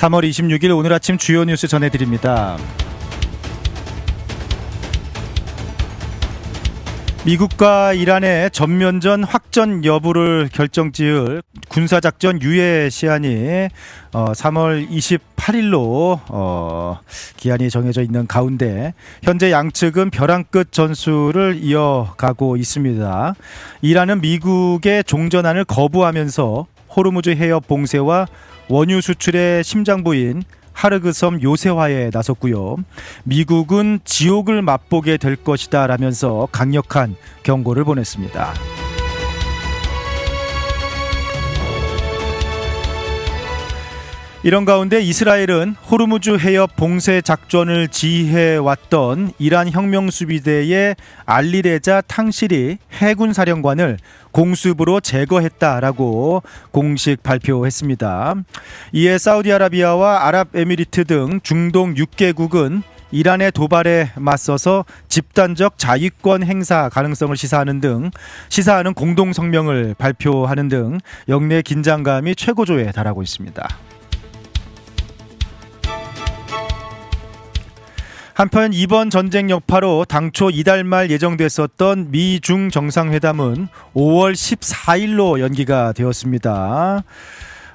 3월 26일 오늘 아침 주요 뉴스 전해드립니다. 미국과 이란의 전면전 확전 여부를 결정지을 군사작전 유예 시한이 3월 28일로 기한이 정해져 있는 가운데 현재 양측은 벼랑 끝 전술을 이어가고 있습니다. 이란은 미국의 종전안을 거부하면서 호르무즈 해협 봉쇄와 원유 수출의 심장부인 하르그섬 요새화에 나섰고요. 미국은 지옥을 맛보게 될 것이다 라면서 강력한 경고를 보냈습니다. 이런 가운데 이스라엘은 호르무즈 해협 봉쇄 작전을 지휘해왔던 이란 혁명수비대의 알리레자 탕시리 해군 사령관을 공습으로 제거했다라고 공식 발표했습니다. 이에 사우디아라비아와 아랍에미리트 등 중동 6개국은 이란의 도발에 맞서서 집단적 자위권 행사 가능성을 시사하는 공동 성명을 발표하는 등 역내 긴장감이 최고조에 달하고 있습니다. 한편 이번 전쟁 여파로 당초 이달 말 예정됐었던 미중 정상회담은 5월 14일로 연기가 되었습니다.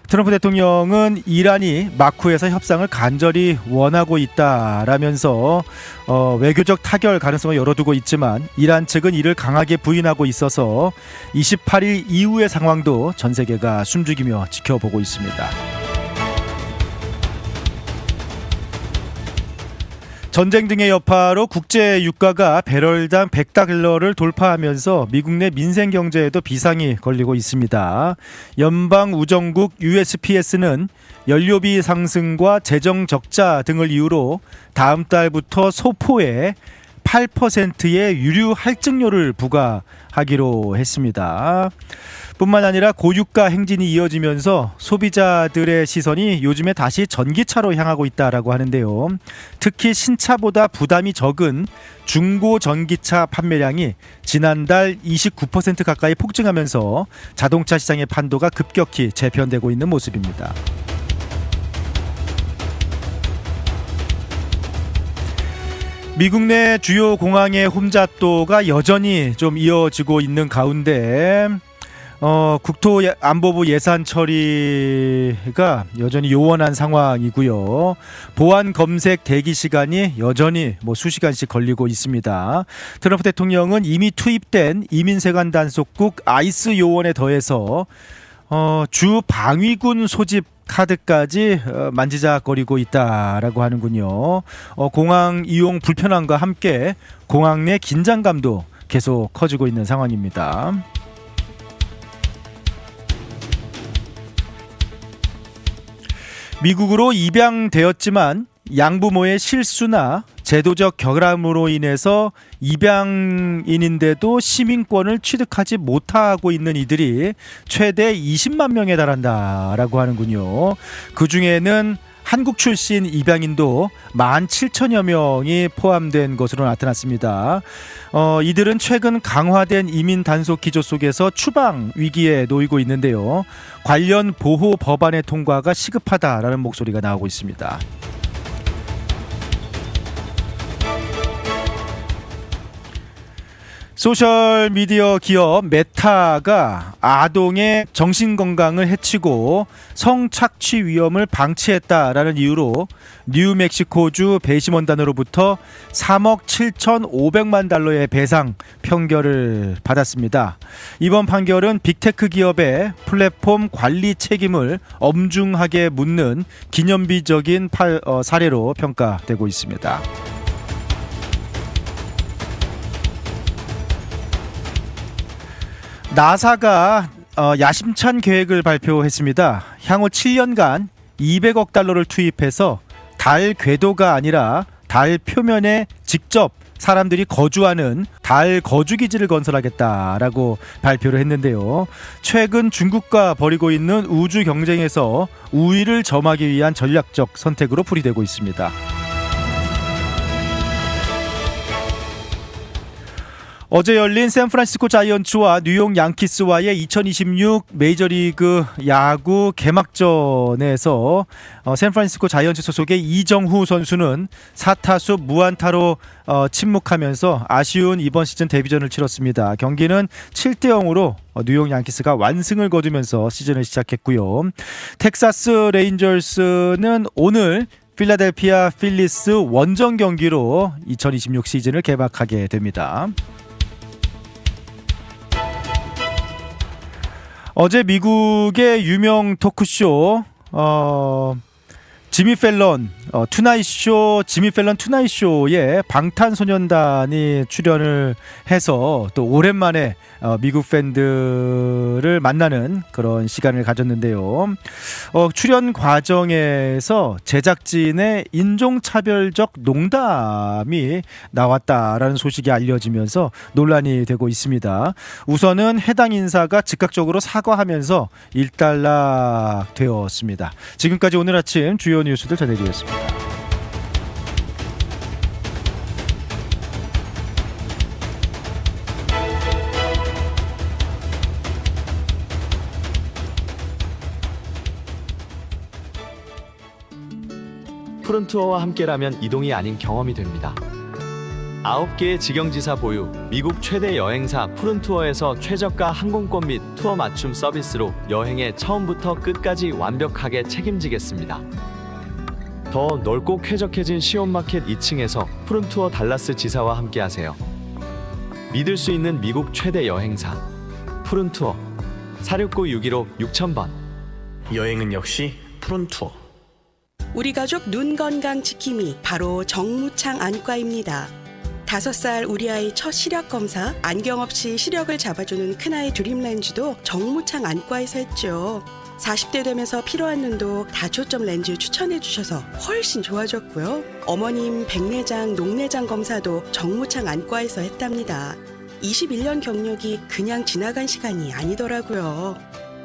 트럼프 대통령은 이란이 바쿠에서 협상을 간절히 원하고 있다라면서 외교적 타결 가능성을 열어두고 있지만 이란 측은 이를 강하게 부인하고 있어서 28일 이후의 상황도 전 세계가 숨죽이며 지켜보고 있습니다. 전쟁 등의 여파로 국제 유가가 배럴당 $100를 돌파하면서 미국 내 민생 경제에도 비상이 걸리고 있습니다. 연방우정국 USPS는 연료비 상승과 재정 적자 등을 이유로 다음 달부터 소포에 8%의 유류 할증료를 부과하기로 했습니다. 뿐만 아니라 고유가 행진이 이어지면서 소비자들의 시선이 요즘에 다시 전기차로 향하고 있다라고 하는데요. 특히 신차보다 부담이 적은 중고 전기차 판매량이 지난달 29% 가까이 폭증하면서 자동차 시장의 판도가 급격히 재편되고 있는 모습입니다. 미국 내 주요 공항의 홈잡도가 여전히 좀 이어지고 있는 가운데 국토안보부 예산 처리가 여전히 요원한 상황이고요. 보안 검색 대기 시간이 여전히 수시간씩 걸리고 있습니다. 트럼프 대통령은 이미 투입된 이민세관 단속국 아이스 요원에 더해서 주 방위군 소집 카드까지 만지작거리고 있다라고 하는군요. 공항 이용 불편함과 함께 공항 내 긴장감도 계속 커지고 있는 상황입니다. 미국으로 입양되었지만 양부모의 실수나 제도적 결함으로 인해서 입양인인데도 시민권을 취득하지 못하고 있는 이들이 최대 20만 명에 달한다라고 하는군요. 그중에는 한국 출신 입양인도 17,000여 명이 포함된 것으로 나타났습니다. 이들은 최근 강화된 이민 단속 기조 속에서 추방 위기에 놓이고 있는데요. 관련 보호 법안의 통과가 시급하다라는 목소리가 나오고 있습니다. 소셜미디어 기업 메타가 아동의 정신건강을 해치고 성착취 위험을 방치했다라는 이유로 뉴멕시코주 배심원단으로부터 3억 7,500만 달러의 배상 판결을 받았습니다. 이번 판결은 빅테크 기업의 플랫폼 관리 책임을 엄중하게 묻는 기념비적인 사례로 평가되고 있습니다. 나사가 야심찬 계획을 발표했습니다. 향후 7년간 200억 달러를 투입해서 달 궤도가 아니라 달 표면에 직접 사람들이 거주하는 달 거주기지를 건설하겠다라고 발표를 했는데요. 최근 중국과 벌이고 있는 우주 경쟁에서 우위를 점하기 위한 전략적 선택으로 풀이되고 있습니다. 어제 열린 샌프란시스코 자이언츠와 뉴욕 양키스와의 2026 메이저리그 야구 개막전에서 샌프란시스코 자이언츠 소속의 이정후 선수는 4타수 무안타로 침묵하면서 아쉬운 이번 시즌 데뷔전을 치렀습니다. 경기는 7대 0으로 뉴욕 양키스가 완승을 거두면서 시즌을 시작했고요. 텍사스 레인저스는 오늘 필라델피아 필리스 원정 경기로 2026 시즌을 개막하게 됩니다. 어제 미국의 유명 토크쇼 지미 펠런 투나잇쇼에 방탄소년단이 출연을 해서 또 오랜만에 미국 팬들을 만나는 그런 시간을 가졌는데요. 출연 과정에서 제작진의 인종차별적 농담이 나왔다라는 소식이 알려지면서 논란이 되고 있습니다. 우선은 해당 인사가 즉각적으로 사과하면서 일단락되었습니다. 지금까지 오늘 아침 주요 뉴스들 전해드렸습니다. 푸른투어와 함께라면 이동이 아닌 경험이 됩니다. 9개의 직영지사 보유, 미국 최대 여행사 푸른투어에서 최저가 항공권 및 투어 맞춤 서비스로 여행의 처음부터 끝까지 완벽하게 책임지겠습니다. 더 넓고 쾌적해진 시온마켓 2층에서 푸른투어 달라스 지사와 함께하세요. 믿을 수 있는 미국 최대 여행사 푸른투어 469-615-6000번. 여행은 역시 푸른투어. 우리 가족 눈 건강 지킴이 바로 정무창 안과입니다. 5살 우리 아이 첫 시력 검사, 안경 없이 시력을 잡아주는 큰아이 드림렌즈도 정무창 안과에서 했죠. 40대 되면서 필요한 눈도 다초점 렌즈 추천해 주셔서 훨씬 좋아졌고요. 어머님 백내장, 녹내장 검사도 정무창 안과에서 했답니다. 21년 경력이 그냥 지나간 시간이 아니더라고요.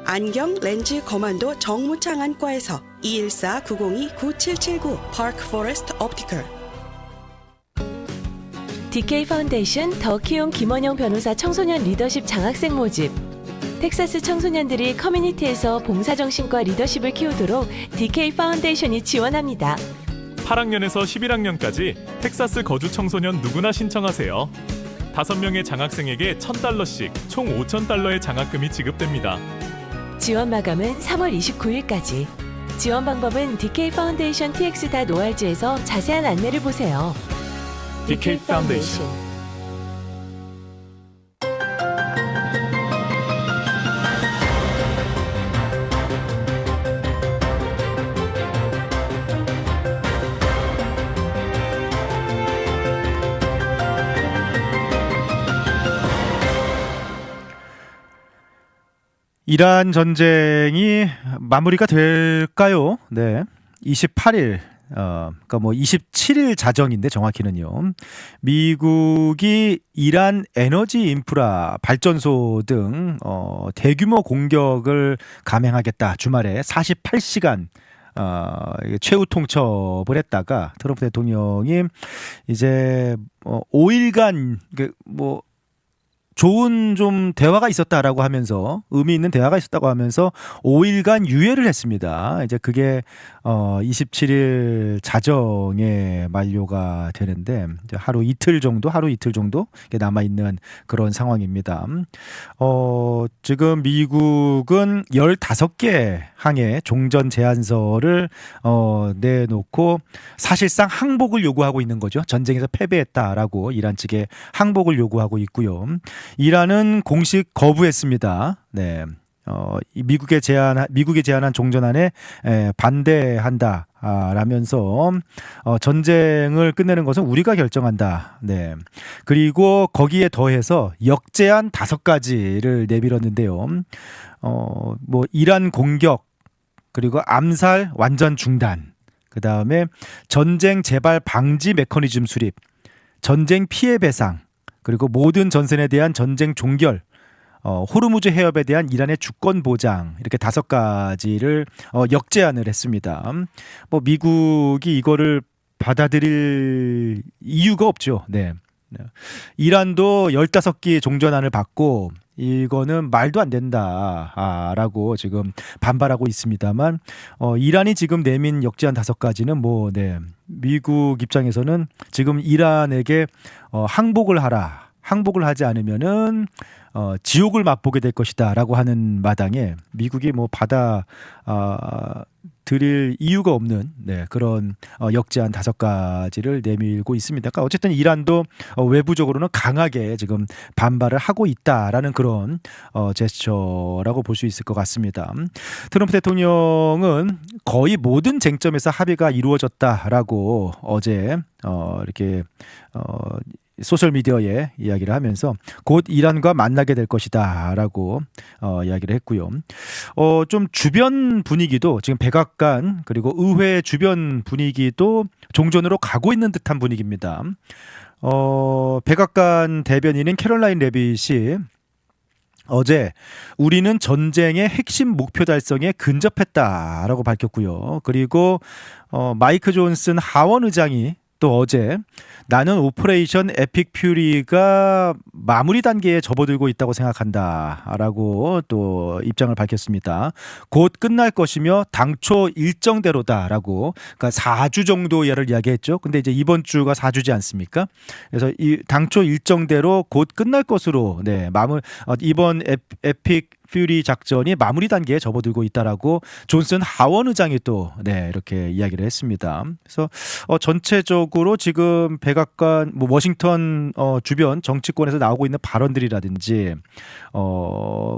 안경, 렌즈, 거만도 정무창 안과에서 214-902-9779 파크 포레스트 옵티컬. DK 파운데이션 더 키움 김원영 변호사 청소년 리더십 장학생 모집. 텍사스 청소년들이 커뮤니티에서 봉사정신과 리더십을 키우도록 DK 파운데이션이 지원합니다. 8학년에서 11학년까지 텍사스 거주 청소년 누구나 신청하세요. 5명의 장학생에게 $1,000씩 총 $5,000의 장학금이 지급됩니다. 지원 마감은 3월 29일까지. 지원 방법은 DK 파운데이션 tx.org에서 자세한 안내를 보세요. DK 파운데이션. 이란 전쟁이 마무리가 될까요? 네. 28일 그러니까 27일 자정인데 정확히는요. 미국이 이란 에너지 인프라 발전소 등 대규모 공격을 감행하겠다. 주말에 48시간 최후 통첩을 했다가 트럼프 대통령이 이제 5일간 좋은 좀 대화가 있었다라고 하면서 의미 있는 대화가 있었다고 하면서 5일간 유예를 했습니다. 이제 그게 27일 자정에 만료가 되는데 이제 하루 이틀 정도 남아 있는 그런 상황입니다. 지금 미국은 15개 항의 종전 제안서를 내놓고 사실상 항복을 요구하고 있는 거죠. 전쟁에서 패배했다라고 이란 측에 항복을 요구하고 있고요. 이란은 공식 거부했습니다. 네. 미국이 제안한 종전안에 반대한다. 라면서 전쟁을 끝내는 것은 우리가 결정한다. 네. 그리고 거기에 더해서 역제안 5가지를 내밀었는데요. 이란 공격, 그리고 암살 완전 중단, 그 다음에 전쟁 재발 방지 메커니즘 수립, 전쟁 피해 배상, 그리고 모든 전선에 대한 전쟁 종결, 호르무즈 해협에 대한 이란의 주권 보장, 이렇게 5가지를 역제안을 했습니다. 미국이 이거를 받아들일 이유가 없죠. 네. 네. 이란도 15기 종전안을 받고 이거는 말도 안 된다라고 지금 반발하고 있습니다만 이란이 지금 내민 역제안 5가지는 뭐 네. 미국 입장에서는 지금 이란에게 항복을 하라. 항복을 하지 않으면은 지옥을 맛보게 될 것이다라고 하는 마당에 미국이 뭐 받아 드릴 이유가 없는 네, 그런 역제안 5가지를 내밀고 있습니다. 그러니까 어쨌든 이란도 외부적으로는 강하게 지금 반발을 하고 있다라는 그런 제스처라고 볼 수 있을 것 같습니다. 트럼프 대통령은 거의 모든 쟁점에서 합의가 이루어졌다라고 어제 이렇게 소셜미디어에 이야기를 하면서 곧 이란과 만나게 될 것이다라고 이야기를 했고요. 좀 주변 분위기도 지금 백악관 그리고 의회 주변 분위기도 종전으로 가고 있는 듯한 분위기입니다. 백악관 대변인인 캐롤라인 레빗이 어제 우리는 전쟁의 핵심 목표 달성에 근접했다라고 밝혔고요. 그리고 마이크 존슨 하원 의장이 또 어제 나는 오퍼레이션 에픽 퓨리가 마무리 단계에 접어들고 있다고 생각한다라고 또 입장을 밝혔습니다. 곧 끝날 것이며 당초 일정대로다라고 그러니까 4주 정도를 이야기했죠. 근데 이제 이번 주가 4주지 않습니까? 그래서 이 당초 일정대로 곧 끝날 것으로 네, 이번 에픽 퓨리 작전이 마무리 단계에 접어들고 있다라고 존슨 하원 의장이 또 네, 이렇게 이야기를 했습니다. 그래서 전체적으로 지금 백악관 뭐 워싱턴 주변 정치권에서 나오고 있는 발언들이라든지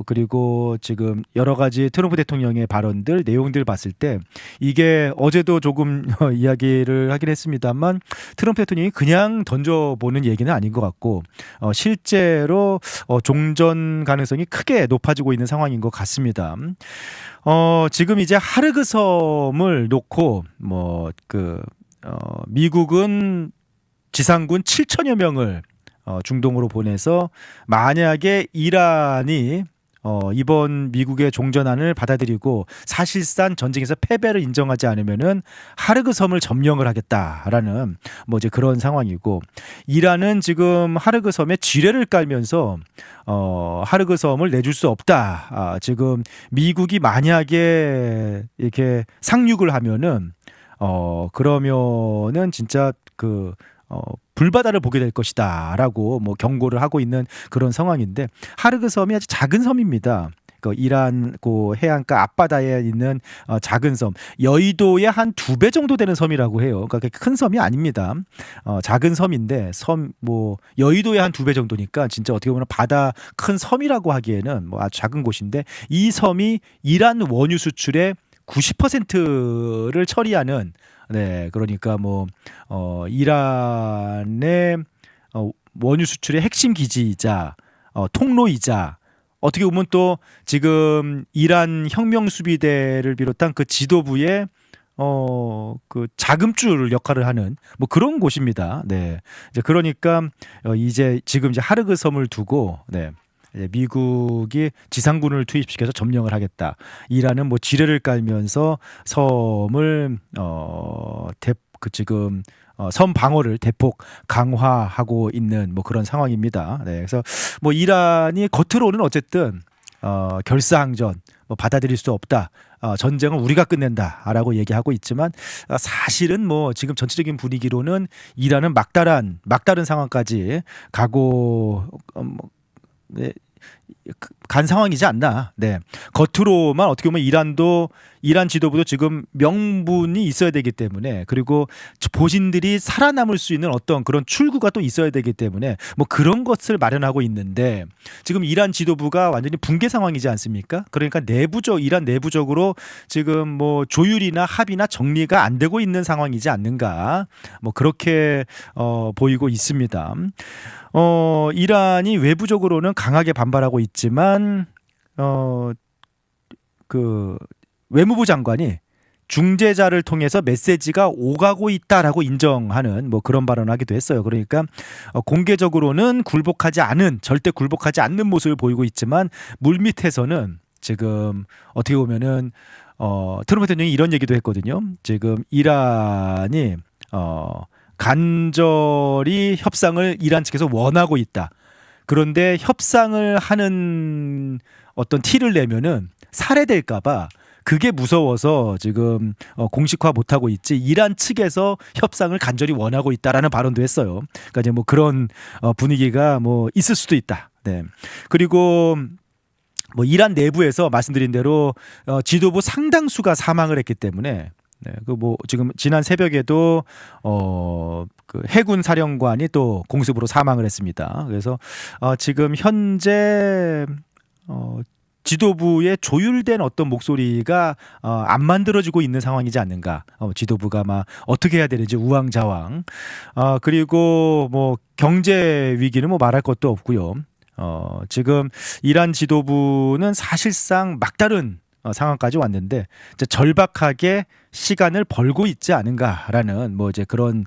그리고 지금 여러 가지 트럼프 대통령의 발언들 내용들 봤을 때 이게 어제도 조금 이야기를 하긴 했습니다만 트럼프 대통령이 그냥 던져보는 얘기는 아닌 것 같고 실제로 종전 가능성이 크게 높아지고 있는 상황인 것 같습니다. 지금 이제 하르그 섬을 놓고 미국은 지상군 7천여 명을 중동으로 보내서 만약에 이란이 이번 미국의 종전안을 받아들이고 사실상 전쟁에서 패배를 인정하지 않으면은 하르그 섬을 점령을 하겠다라는 뭐 이제 그런 상황이고 이란은 지금 하르그 섬에 지뢰를 깔면서 하르그 섬을 내줄 수 없다. 지금 미국이 만약에 이렇게 상륙을 하면은 그러면은 진짜 불바다를 보게 될 것이다라고 뭐 경고를 하고 있는 그런 상황인데 하르그 섬이 아주 작은 섬입니다. 이란 해안가 앞바다에 있는 작은 섬, 여의도의 한 2배 정도 되는 섬이라고 해요. 그러니까 큰 섬이 아닙니다. 작은 섬인데 여의도의 한 2배 정도니까 진짜 어떻게 보면 바다 큰 섬이라고 하기에는 뭐 아주 작은 곳인데 이 섬이 이란 원유 수출의 90%를 처리하는 네, 그러니까 이란의 원유 수출의 핵심 기지이자 통로이자 어떻게 보면 또 지금 이란 혁명 수비대를 비롯한 그 지도부의 그 자금줄 역할을 하는 뭐 그런 곳입니다. 네, 이제 그러니까 지금 하르그 섬을 두고 네. 미국이 지상군을 투입시켜서 점령을 하겠다. 이란은 뭐 지뢰를 깔면서 섬을 지금 섬 방어를 대폭 강화하고 있는 뭐 그런 상황입니다. 네, 그래서 뭐 이란이 겉으로는 어쨌든 결사항전 받아들일 수 없다. 전쟁은 우리가 끝낸다라고 얘기하고 있지만 사실은 뭐 지금 전체적인 분위기로는 이란은 막다른 상황까지 가고 간 상황이지 않나. 네. 겉으로만 어떻게 보면 이란 지도부도 지금 명분이 있어야 되기 때문에 그리고 보신들이 살아남을 수 있는 어떤 그런 출구가 또 있어야 되기 때문에 뭐 그런 것을 마련하고 있는데 지금 이란 지도부가 완전히 붕괴 상황이지 않습니까? 그러니까 이란 내부적으로 지금 뭐 조율이나 합의나 정리가 안 되고 있는 상황이지 않는가. 뭐 그렇게 보이고 있습니다. 이란이 외부적으로는 강하게 반발하고 있지만 외무부 장관이 중재자를 통해서 메시지가 오가고 있다라고 인정하는 뭐 그런 발언을 하기도 했어요. 그러니까 공개적으로는 절대 굴복하지 않는 모습을 보이고 있지만 물밑에서는 지금 어떻게 보면은 트럼프 대통령이 이런 얘기도 했거든요. 지금 이란이 간절히 협상을 이란 측에서 원하고 있다. 그런데 협상을 하는 어떤 티를 내면은 살해될까봐 그게 무서워서 지금 공식화 못하고 있지, 이란 측에서 협상을 간절히 원하고 있다라는 발언도 했어요. 그러니까 이제 뭐 그런 분위기가 뭐 있을 수도 있다. 네. 그리고 뭐 이란 내부에서 말씀드린 대로 지도부 상당수가 사망을 했기 때문에, 네, 그 뭐 지금 지난 새벽에도 그 해군 사령관이 또 공습으로 사망을 했습니다. 그래서 지금 현재 지도부의 조율된 어떤 목소리가 안 만들어지고 있는 상황이지 않는가. 지도부가 막 어떻게 해야 되는지 우왕좌왕. 그리고 뭐 경제 위기는 뭐 말할 것도 없고요. 지금 이란 지도부는 사실상 막다른 상황까지 왔는데 이제 절박하게 시간을 벌고 있지 않은가라는 뭐 이제 그런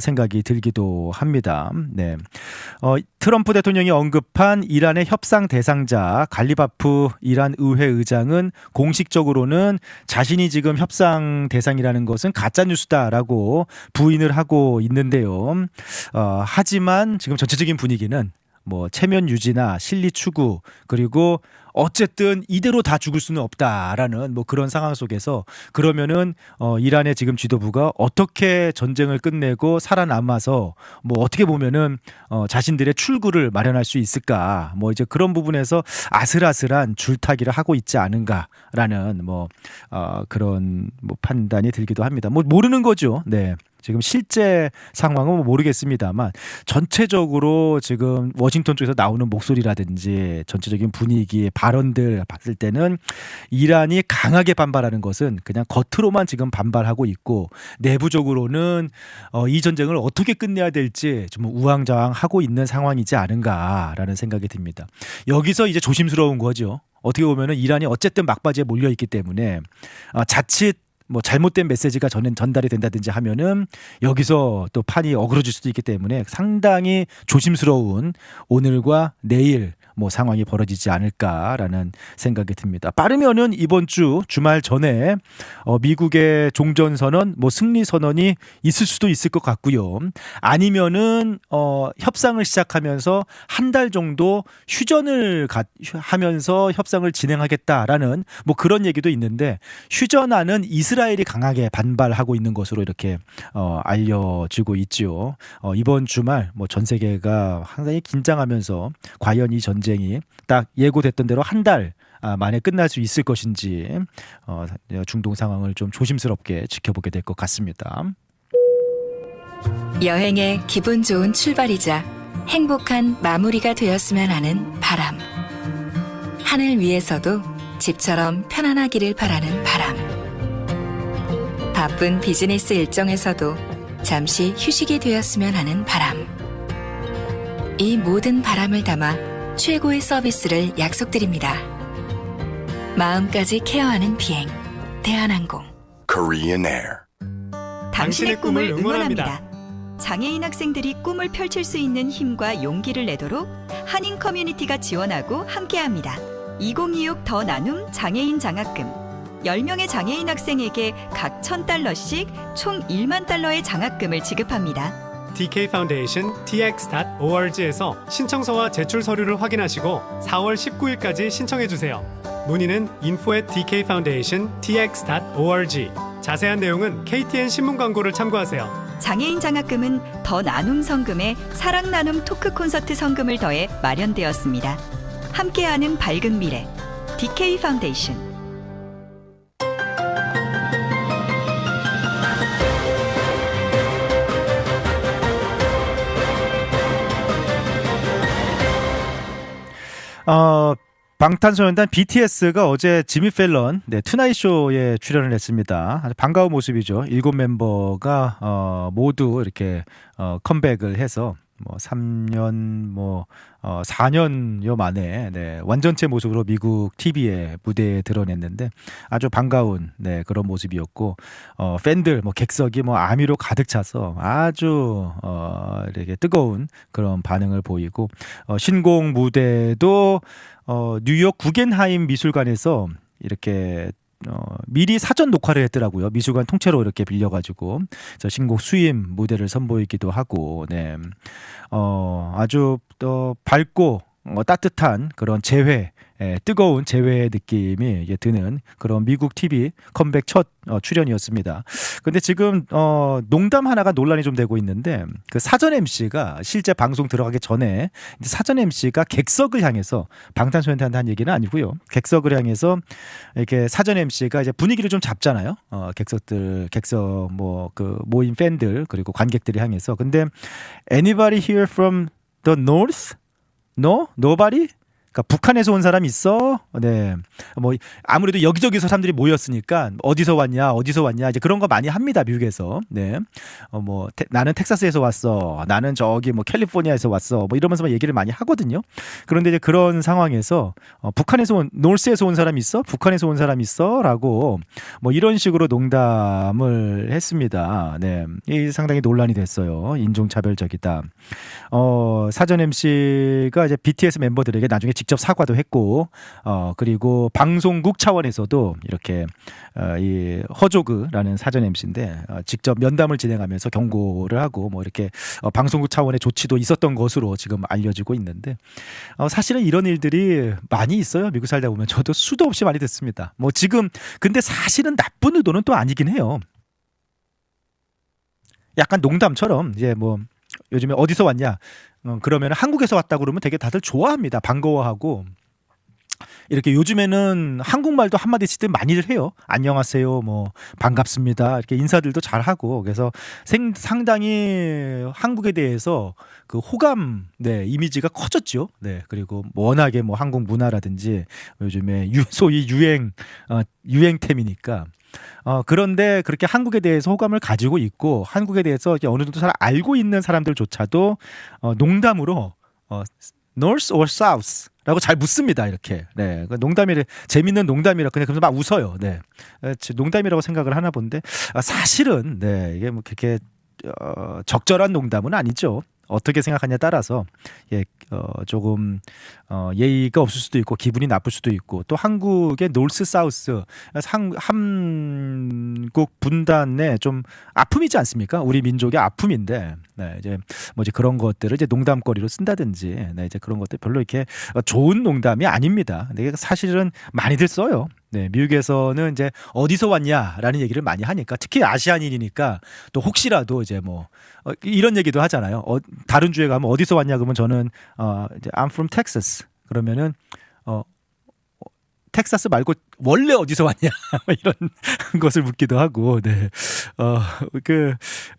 생각이 들기도 합니다. 네. 트럼프 대통령이 언급한 이란의 협상 대상자 갈리바프 이란 의회 의장은 공식적으로는 자신이 지금 협상 대상이라는 것은 가짜 뉴스다라고 부인을 하고 있는데요. 하지만 지금 전체적인 분위기는 뭐 체면 유지나 실리 추구, 그리고 어쨌든 이대로 다 죽을 수는 없다라는 뭐 그런 상황 속에서, 그러면은 이란의 지금 지도부가 어떻게 전쟁을 끝내고 살아남아서 뭐 어떻게 보면은 자신들의 출구를 마련할 수 있을까, 뭐 이제 그런 부분에서 아슬아슬한 줄타기를 하고 있지 않은가라는 뭐 그런 뭐 판단이 들기도 합니다. 뭐 모르는 거죠. 네. 지금 실제 상황은 뭐 모르겠습니다만 전체적으로 지금 워싱턴 쪽에서 나오는 목소리라든지 전체적인 분위기, 발언들 봤을 때는 이란이 강하게 반발하는 것은 그냥 겉으로만 지금 반발하고 있고, 내부적으로는 이 전쟁을 어떻게 끝내야 될지 좀 우왕좌왕하고 있는 상황이지 않은가라는 생각이 듭니다. 여기서 이제 조심스러운 거죠. 어떻게 보면은 이란이 어쨌든 막바지에 몰려 있기 때문에 자칫 뭐 잘못된 메시지가 전달이 된다든지 하면은 여기서 또 판이 어그러질 수도 있기 때문에 상당히 조심스러운 오늘과 내일 뭐 상황이 벌어지지 않을까라는 생각이 듭니다. 빠르면은 이번 주 주말 전에 미국의 종전 선언, 뭐 승리 선언이 있을 수도 있을 것 같고요. 아니면은 협상을 시작하면서 한 달 정도 휴전을 하면서 협상을 진행하겠다라는 뭐 그런 얘기도 있는데, 휴전안은 이스라엘이 강하게 반발하고 있는 것으로 이렇게 알려지고 있죠. 이번 주말 뭐 전 세계가 상당히 긴장하면서 과연 이 전쟁이 딱 예고됐던 대로 한 달 만에 끝날 수 있을 것인지 중동 상황을 좀 조심스럽게 지켜보게 될 것 같습니다. 여행의 기분 좋은 출발이자 행복한 마무리가 되었으면 하는 바람. 하늘 위에서도 집처럼 편안하기를 바라는 바람. 바쁜 비즈니스 일정에서도 잠시 휴식이 되었으면 하는 바람. 이 모든 바람을 담아 최고의 서비스를 약속드립니다. 마음까지 케어하는 비행, 대한항공. Korean Air. 당신의 꿈을 응원합니다. 장애인 학생들이 꿈을 펼칠 수 있는 힘과 용기를 내도록 한인 커뮤니티가 지원하고 함께합니다. 2026 더 나눔 장애인 장학금. 10명의 장애인 학생에게 각 $1,000씩 총 1만 달러의 장학금을 지급합니다. DK 파운데이션 tx.org에서 신청서와 제출 서류를 확인하시고 4월 19일까지 신청해 주세요. 문의는 info@dkfoundationtx.org. 자세한 내용은 KTN 신문 광고를 참고하세요. 장애인 장학금은 더 나눔 성금에 사랑 나눔 토크 콘서트 성금을 더해 마련되었습니다. 함께하는 밝은 미래 DK 파운데이션. 방탄소년단 BTS가 어제 지미 펠런 투나잇 쇼에 출연을 했습니다. 아주 반가운 모습이죠. 7멤버가 모두 이렇게 컴백을 해서 뭐 3년 4년여 만에 완전체 모습으로 미국 TV의 무대에 드러냈는데 아주 반가운 그런 모습이었고, 팬들 객석이 아미로 가득 차서 아주 이렇게 뜨거운 그런 반응을 보이고, 신곡 무대도 뉴욕 구겐하임 미술관에서 이렇게 미리 사전 녹화를 했더라고요. 미술관 통째로 이렇게 빌려가지고 저 신곡 수임 무대를 선보이기도 하고, 네, 아주 또 밝고 따뜻한 그런 뜨거운 재회 느낌이 이게 드는 그런 미국 TV 컴백 첫 출연이었습니다. 근데 지금 농담 하나가 논란이 좀 되고 있는데, 그 사전 MC가 실제 방송 들어가기 전에 사전 MC가 객석을 향해서, 방탄소년단한테 한 얘기는 아니고요, 객석을 향해서 이렇게 사전 MC가 이제 분위기를 좀 잡잖아요. 객석 뭐 그 모임 팬들 그리고 관객들이 향해서. 근데 anybody here from the north? No? Nobody? 그러니까 북한에서 온 사람 있어? 네. 뭐 아무래도 여기저기서 사람들이 모였으니까 어디서 왔냐 이제 그런 거 많이 합니다, 미국에서. 네. 나는 텍사스에서 왔어. 나는 저기 뭐 캘리포니아에서 왔어. 뭐 이러면서 얘기를 많이 하거든요. 그런데 이제 그런 상황에서 노스에서 온 사람 있어? 북한에서 온 사람 있어?라고 뭐 이런 식으로 농담을 했습니다. 네. 이 상당히 논란이 됐어요. 인종차별적이다. 사전 MC가 이제 BTS 멤버들에게 나중에 직접 사과도 했고, 그리고 방송국 차원에서도 이렇게 이 허조그라는 사전 MC인데 직접 면담을 진행하면서 경고를 하고 뭐 이렇게 방송국 차원의 조치도 있었던 것으로 지금 알려지고 있는데, 사실은 이런 일들이 많이 있어요. 미국 살다 보면 저도 수도 없이 많이 듣습니다. 뭐 지금 근데 사실은 나쁜 의도는 또 아니긴 해요. 약간 농담처럼 이제 뭐 요즘에 어디서 왔냐? 그러면 한국에서 왔다 그러면 되게 다들 좋아합니다. 반가워하고. 이렇게 요즘에는 한국말도 한마디씩 많이들 해요. 안녕하세요, 뭐 반갑습니다, 이렇게 인사들도 잘 하고. 그래서 상당히 한국에 대해서 그 호감, 네, 이미지가 커졌죠. 네, 그리고 워낙에 뭐 한국 문화라든지 요즘에 소위 유행템이니까. 그런데 그렇게 한국에 대해서 호감을 가지고 있고 한국에 대해서 어느 정도 잘 알고 있는 사람들조차도 농담으로 North or South? 라고 잘 묻습니다, 이렇게. 네, 재밌는 농담이라 그냥 그래서 막 웃어요. 네, 농담이라고 생각을 하나 본데, 사실은 네, 이게 뭐 그렇게 적절한 농담은 아니죠. 어떻게 생각하냐에 따라서 조금 예의가 없을 수도 있고 기분이 나쁠 수도 있고, 또 한국의 노스 사우스 한국 분단의 좀 아픔이지 않습니까? 우리 민족의 아픔인데, 네, 이제 그런 것들을 이제 농담거리로 쓴다든지, 네, 이제 그런 것들 별로 이렇게 좋은 농담이 아닙니다. 근데 사실은 많이들 써요. 네, 미국에서는 이제 어디서 왔냐라는 얘기를 많이 하니까, 특히 아시아인이니까 또 혹시라도 이제 뭐 이런 얘기도 하잖아요. 다른 주에 가면 어디서 왔냐 그러면 저는 이제 I'm from Texas. 그러면은 텍사스 말고 원래 어디서 왔냐 이런 것을 묻기도 하고. 네, 그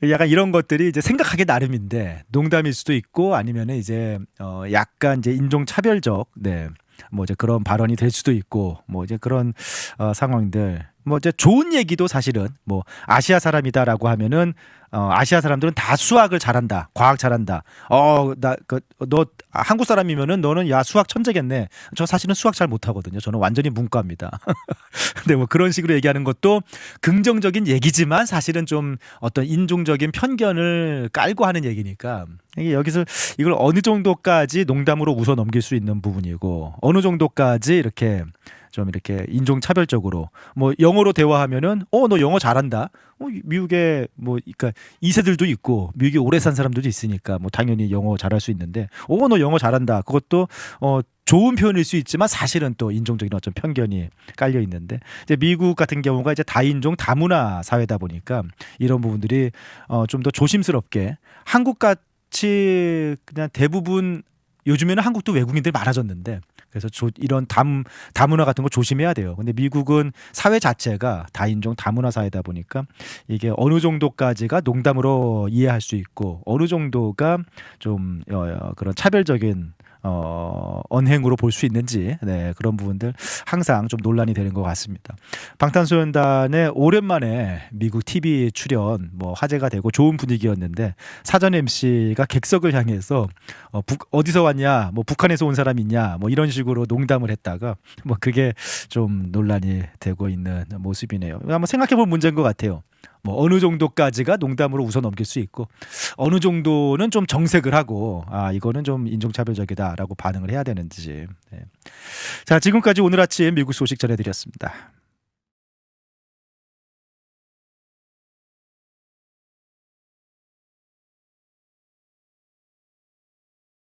약간 이런 것들이 이제 생각하기 나름인데 농담일 수도 있고, 아니면은 이제 약간 이제 인종차별적, 네, 뭐 이제 그런 발언이 될 수도 있고, 뭐 이제 그런 상황들. 뭐 이제 좋은 얘기도 사실은 뭐 아시아 사람이다라고 하면은 아시아 사람들은 다 수학을 잘한다, 과학 잘한다. 너 한국 사람이면은 너는 야 수학 천재겠네. 저 사실은 수학 잘 못하거든요. 저는 완전히 문과입니다. 근데 뭐 그런 식으로 얘기하는 것도 긍정적인 얘기지만 사실은 좀 어떤 인종적인 편견을 깔고 하는 얘기니까, 여기서 이걸 어느 정도까지 농담으로 웃어 넘길 수 있는 부분이고, 어느 정도까지 이렇게 좀 이렇게 인종차별적으로, 뭐 영어로 대화하면은 너 영어 잘한다. 미국에 뭐 그러니까 2세들도 있고 미국에 오래 산 사람들도 있으니까 뭐 당연히 영어 잘할 수 있는데, 너 영어 잘한다. 그것도 좋은 표현일 수 있지만 사실은 또 인종적인 어떤 편견이 깔려 있는데, 이제 미국 같은 경우가 이제 다인종 다문화 사회다 보니까 이런 부분들이 좀 더 조심스럽게, 한국 같이 그냥 대부분 요즘에는 한국도 외국인들이 많아졌는데, 그래서 이런 다문화 같은 거 조심해야 돼요. 근데 미국은 사회 자체가 다인종 다문화 사회다 보니까 이게 어느 정도까지가 농담으로 이해할 수 있고, 어느 정도가 좀 그런 차별적인 언행으로 볼 수 있는지, 네, 그런 부분들 항상 좀 논란이 되는 것 같습니다. 방탄소년단의 오랜만에 미국 TV 출연 뭐 화제가 되고 좋은 분위기였는데, 사전 MC가 객석을 향해서 어디서 왔냐, 뭐 북한에서 온 사람 있냐, 뭐 이런 식으로 농담을 했다가 뭐 그게 좀 논란이 되고 있는 모습이네요. 한번 생각해 볼 문제인 것 같아요. 뭐 어느 정도까지가 농담으로 웃어 넘길 수 있고, 어느 정도는 좀 정색을 하고 이거는 좀 인종차별적이다라고 반응을 해야 되는지. 네. 자, 지금까지 오늘 아침 미국 소식 전해드렸습니다.